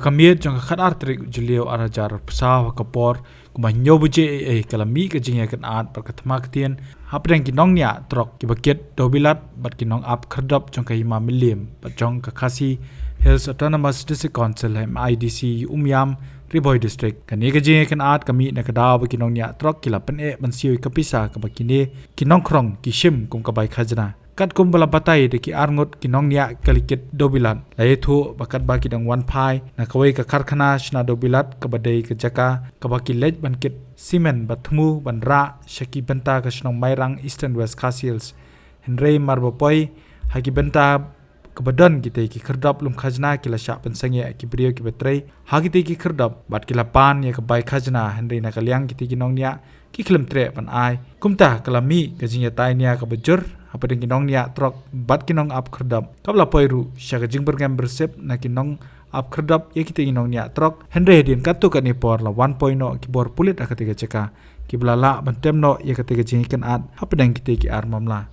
Bakamir jong khat artrik julio arajar pesah kapor kumanyo buje kalami ke jingya kan art perkatma ketien hapreng kinong nya trok ki baket dobilat bat kinong ap kherdap jong kahima milim bat jong kakasi Hills Autonomous District Council MIDC Umyam Riboy District kani ke jingya kan art kami na kadaw ba kinong nya trok kila pen mansioi kapisa ka bakine kinong krong kishim kum kabai khajna kat kumbala batai de ki arngot kinong nya kalikit dobilat lai thu bakat ba kidang wan phai na kawai ka karkhana shna dobilat ka badai ka jaka ka baki lej bankit simen bathmu banra shaki benta ka shnong mairang Eastern West Castles henrei marbopoi haki benta kebadan kita ki kherdap lum khajna kila sya pensangya ki brio ki betrai haki te ki kherdap bat kila pan ya ka bai khajna henrei na kalyang kita kinong nya ki klem tre pan ai kumta kalami ka jingya tai nya ka bejur apa dengan kinong nya trok bat kinong ap kherdap kabla poiru sya ka jing bergam bersep na kinong ap kherdap ya kita kinong nya trok henre din katu kan ipor la 1.0 ki bor pulit akatiga ceka ki blala bantem no ya katiga jing kan at apa dengan kita ki ar mamla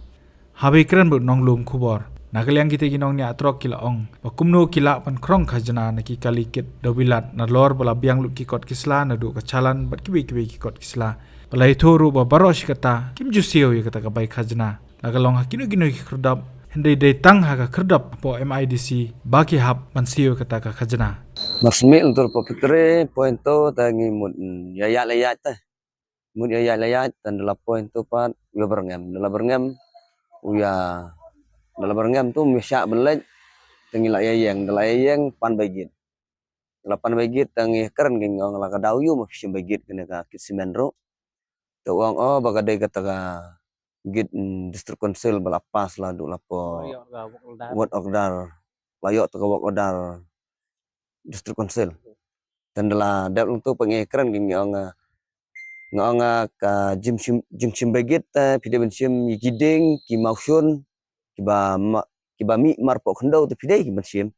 habe kran bu nong lum khubor nakalyang kita kinong nya trok kila ong bakumno kila pan krong khajna na ki kalikit dobilat na lor bala biang lu ki kot kisla na du ka chalan bat ki ki kot kisla balai thoru ba barosh kata kim jusio ya kata ka bai khajna lagalong hakino kino kherdap hende de tang ha ka kherdap po MIDC baki hap mansio kata ka khajna Marsmi untuk popikre pointo tangi mud yaya layat ta mud yaya layat dan dalam pointo pat ya berngam uya dalam berngam tu misyak belaj tangi layang pan bagit pan bagit tangi keren ngong la ka dawyu ma fisim bagit kena ka kisimen ro to wang bagadai kata ka git district council balapas lah duk lapo ward order layok to ward order district council dan dalam dak untuk pengekran ngong ka jim begit pide bensim yigiding ki mausun ki ba mi mar po khndo te pide ki bensim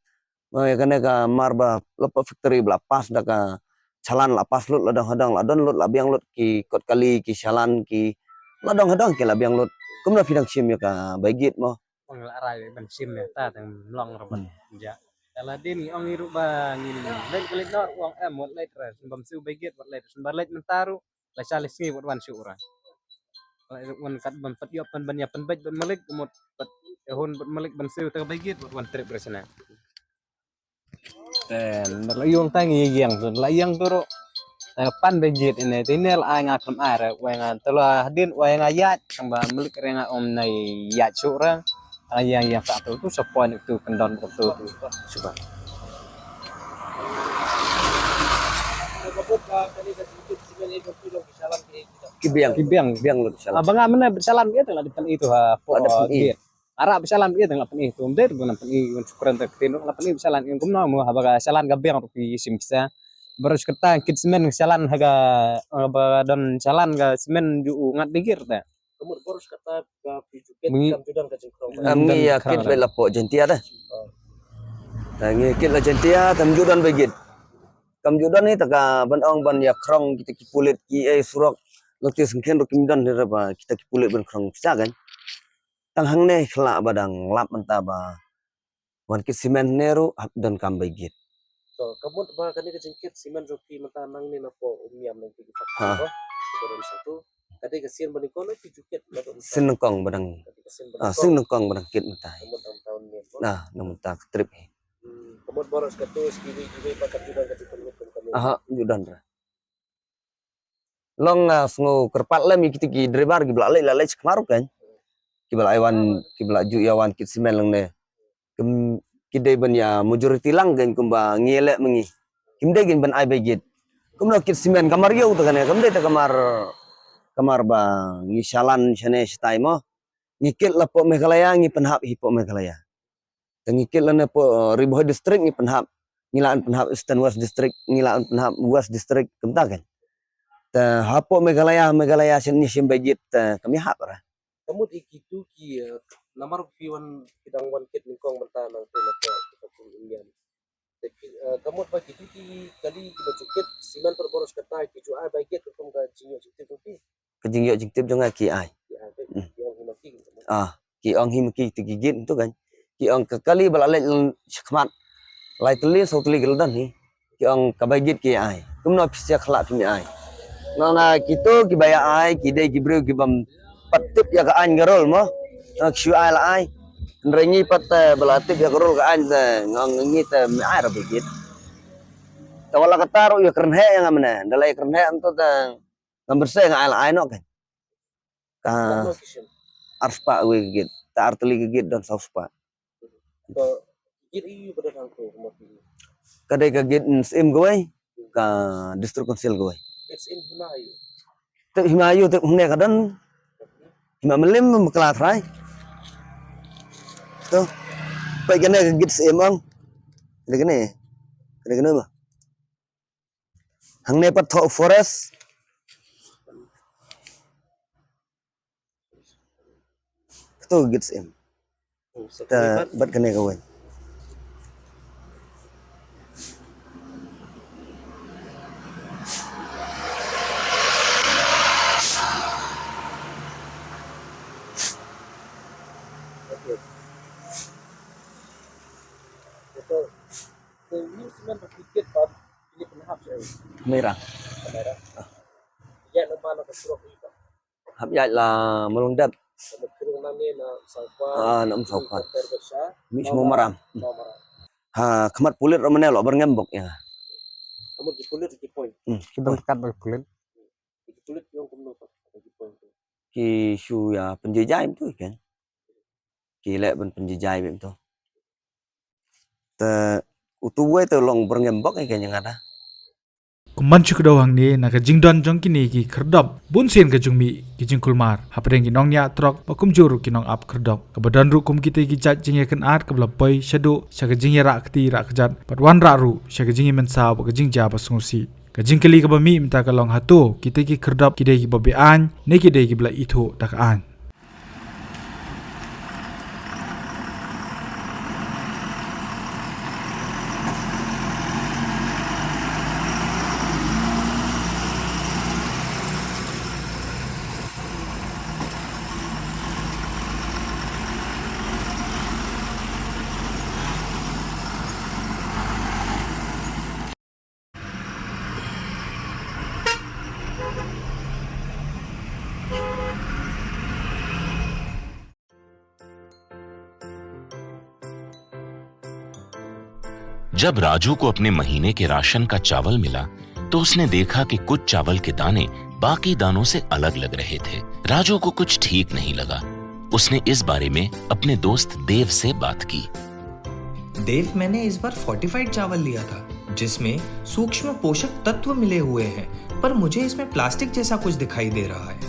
ma kana ka marba lapo factory balapas dak ka chalan lapas lut ladang hadang ladon lut labiang lut ki kot kali ki chalan ki ladang hadang ki labiang lut kumna pidang sim ya ka bagit mo panglaray ban sim ya ta tang long raban ja ala dini ong iru ba ngin lek lek nor wong mot lek ra bam su bagit wat lek sun balek mentaru la chalis ngi wat wan syura wan kat ban pat yo pan ban ya pan baj ban malik mot pat hon ban malik ban su ta bagit wat wan trip resna dan layong tangi yang sun layang turu pan bagit ini tinel ay nga kam ara wenga tela din wenga yat kamba malik renga om nai yat syura yang satu tu sepon itu kendon itu suka kibiang lu salam abang mana bersalam gitu lah depan itu ha Arab bersalam gitu lah pen itu umder guna pen itu syukuran tertino lah pen bersalam yang kumno mu habaga salan gabiang rupi simsa baru sekata kit semen salan haga don salan ga semen ju ngat dikir ta kemur boros kata ka pijuket jam judang ka jengkrong ami yakin bela po jentia dah tangi kit la jentia tam judan begit kam judan ni taka ban ong ban ya krong kita ki pulit ki surok lokti sengken ro kimdan ni ba kita ki pulit ban krong sa kan tang hang ne khla badang lap menta ba wan kit simen neru dan kam begit so kamut ba kani ka jengkit simen ro ki menta nang ni na po umiam nang ki fakta ko koron satu kade kasian bani kono pijuket sinengkong badang sinengkong badang kit menta nah namenta trip kamut boros katus kini pakat judan ka jengkit judan ra long sngo kerpat lem kiti ki driver ki bla lalai kemaru kan ki bla iwan ki bla ju yawan kit simen lang ne kidai ban ya majority lang gan kumba ngele mengi kimde gen ban ai begit kumno kit simen kamar yo to kan kamde ta kamar ba ngi shalan chane stai mo ngikit lapo Meghalaya ngi penhap hipo Meghalaya ngikit lane po Riboy district ngi penhap ngilaan penhap Eastern West district ngilaan penhap West district kemta kan ta hapo Meghalaya sini sim begit kami hap ra kamu dikitu ki namar piwan kidang wan kit ningkong mentana ko lapo Indian kamu bagi ki kali kita cukit simen perboros kata ki ju ai bagit kum ka jinyo cukit tu kejingyo jingtip jonga ki ai ki ong himki tigigit tu kan ki ong kali balale khmat lai teli so teli geldan ni ki ong kabagit ki ai kum no pisia khala pi ai na kito ki baya ai ki dei ki bru ki bam patip ya ka an garol mo kshu ai la ai rengi pat belatip ya garol ka an ngong ngi te me ai ra bigit tawala kataro ya keren he yang amne dalai keren he anto ta number se ai la ai no kan ka arspa we git ta arteli git dan sauspa kadai ka git sim goi ka district council goi te himayu te hune kadan hima melim mekla thrai to pai kene ka git sim ang kene ma hangne pat tho forest to git sim ta bat kene ka wai merah hấp dạy là melon dap nam saukan mi semua maram ha khamat pulit ramane lo berngembok ya kamu di kulit di point kat pulit yang kumno di point ki shu ya penjajah itu kan ki le ben penjajah itu te utuwe te long berngembok kan yang ada kuman chukdo hangni na ka jingdon jong kini ki khrdop bun sen ka jungmi ki jingkulmar hapreng ki nong nya trok bakum juru ki nong ap khrdop ka badan ru kum kite ki chat jingye kan art ka blapoi shadu sha ka jingye ra kti ra kjat patwan ra ru sha ka jingye men sa ba ka jingja ba sungsi ka jingkeli ka ba mi mta ka long hatu kite ki khrdop ki de ki ba be an ne ki de ki bla itho tak an जब राजू को अपने महीने के राशन का चावल मिला तो उसने देखा कि कुछ चावल के दाने बाकी दानों से अलग लग रहे थे। राजू को कुछ ठीक नहीं लगा। उसने इस बारे में अपने दोस्त देव से बात की। देव, मैंने इस बार फोर्टिफाइड चावल लिया था जिसमें सूक्ष्म पोषक तत्व मिले हुए हैं, पर मुझे इसमें प्लास्टिक जैसा कुछ दिखाई दे रहा है।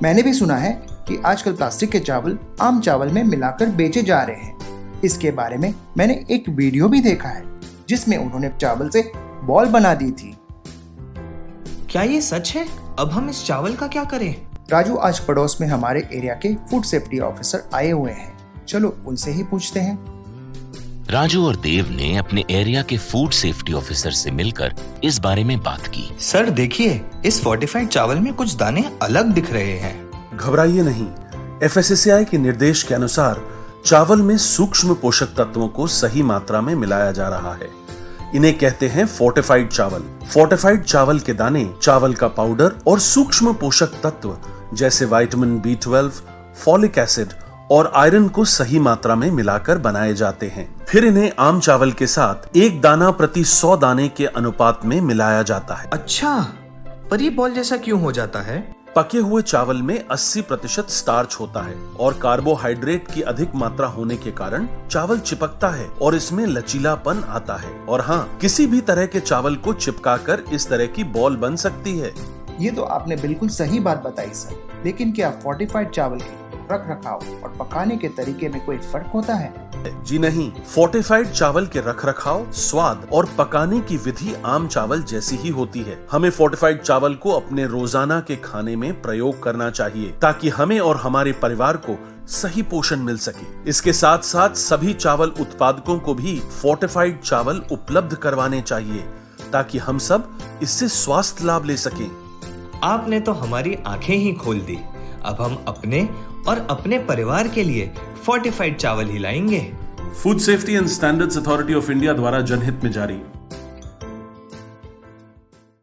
मैंने भी सुना है कि आजकल प्लास्टिक के चावल आम चावल में मिलाकर बेचे जा रहे हैं। इसके बारे में मैंने एक वीडियो भी देखा है जिसमें उन्होंने चावल से बॉल बना दी थी। क्या ये सच है? अब हम इस चावल का क्या करें? राजू, आज पड़ोस में हमारे एरिया के फूड सेफ्टी ऑफिसर आए हुए हैं, चलो उनसे ही पूछते हैं। राजू और देव ने अपने एरिया के फूड सेफ्टी ऑफिसर से मिलकर इस बारे में बात की। सर देखिए, इस फोर्टिफाइड चावल में कुछ दाने अलग दिख रहे हैं। घबराइए नहीं, FSSAI के निर्देश के अनुसार चावल में सूक्ष्म पोषक तत्वों को सही मात्रा में मिलाया जा रहा है। इन्हें कहते हैं फोर्टिफाइड चावल। फोर्टिफाइड चावल के दाने चावल का पाउडर और सूक्ष्म पोषक तत्व जैसे विटामिन B12, फॉलिक एसिड और आयरन को सही मात्रा में मिलाकर बनाए जाते हैं। फिर इन्हें आम चावल के साथ 1 दाना प्रति 100 दाने के अनुपात में मिलाया जाता है। अच्छा, पर ये बॉल जैसा क्यों हो जाता है? पके हुए चावल में 80% स्टार्च होता है और कार्बोहाइड्रेट की अधिक मात्रा होने के कारण चावल चिपकता है और इसमें लचीलापन आता है। और हाँ, किसी भी तरह के चावल को चिपकाकर इस तरह की बॉल बन सकती है। ये तो आपने बिल्कुल सही बात बताई सर, लेकिन क्या फोर्टिफाइड चावल के रख रखाव और पकाने के तरीके में कोई फर्क होता है? जी नहीं, फोर्टिफाइड चावल के रख रखाव, स्वाद और पकाने की विधि आम चावल जैसी ही होती है। हमें फोर्टिफाइड चावल को अपने रोजाना के खाने में प्रयोग करना चाहिए ताकि हमें और हमारे परिवार को सही पोषण मिल सके। इसके साथ साथ सभी चावल उत्पादकों को भी फोर्टिफाइड चावल उपलब्ध करवाने चाहिए ताकि हम सब इससे स्वास्थ्य लाभ ले सकें। आपने तो हमारी आंखें ही खोल दी। अब हम अपने और अपने परिवार के लिए फोर्टिफाइड चावल ही लाएंगे। Food safety and standards authority of India द्वारा जनहित में जारी।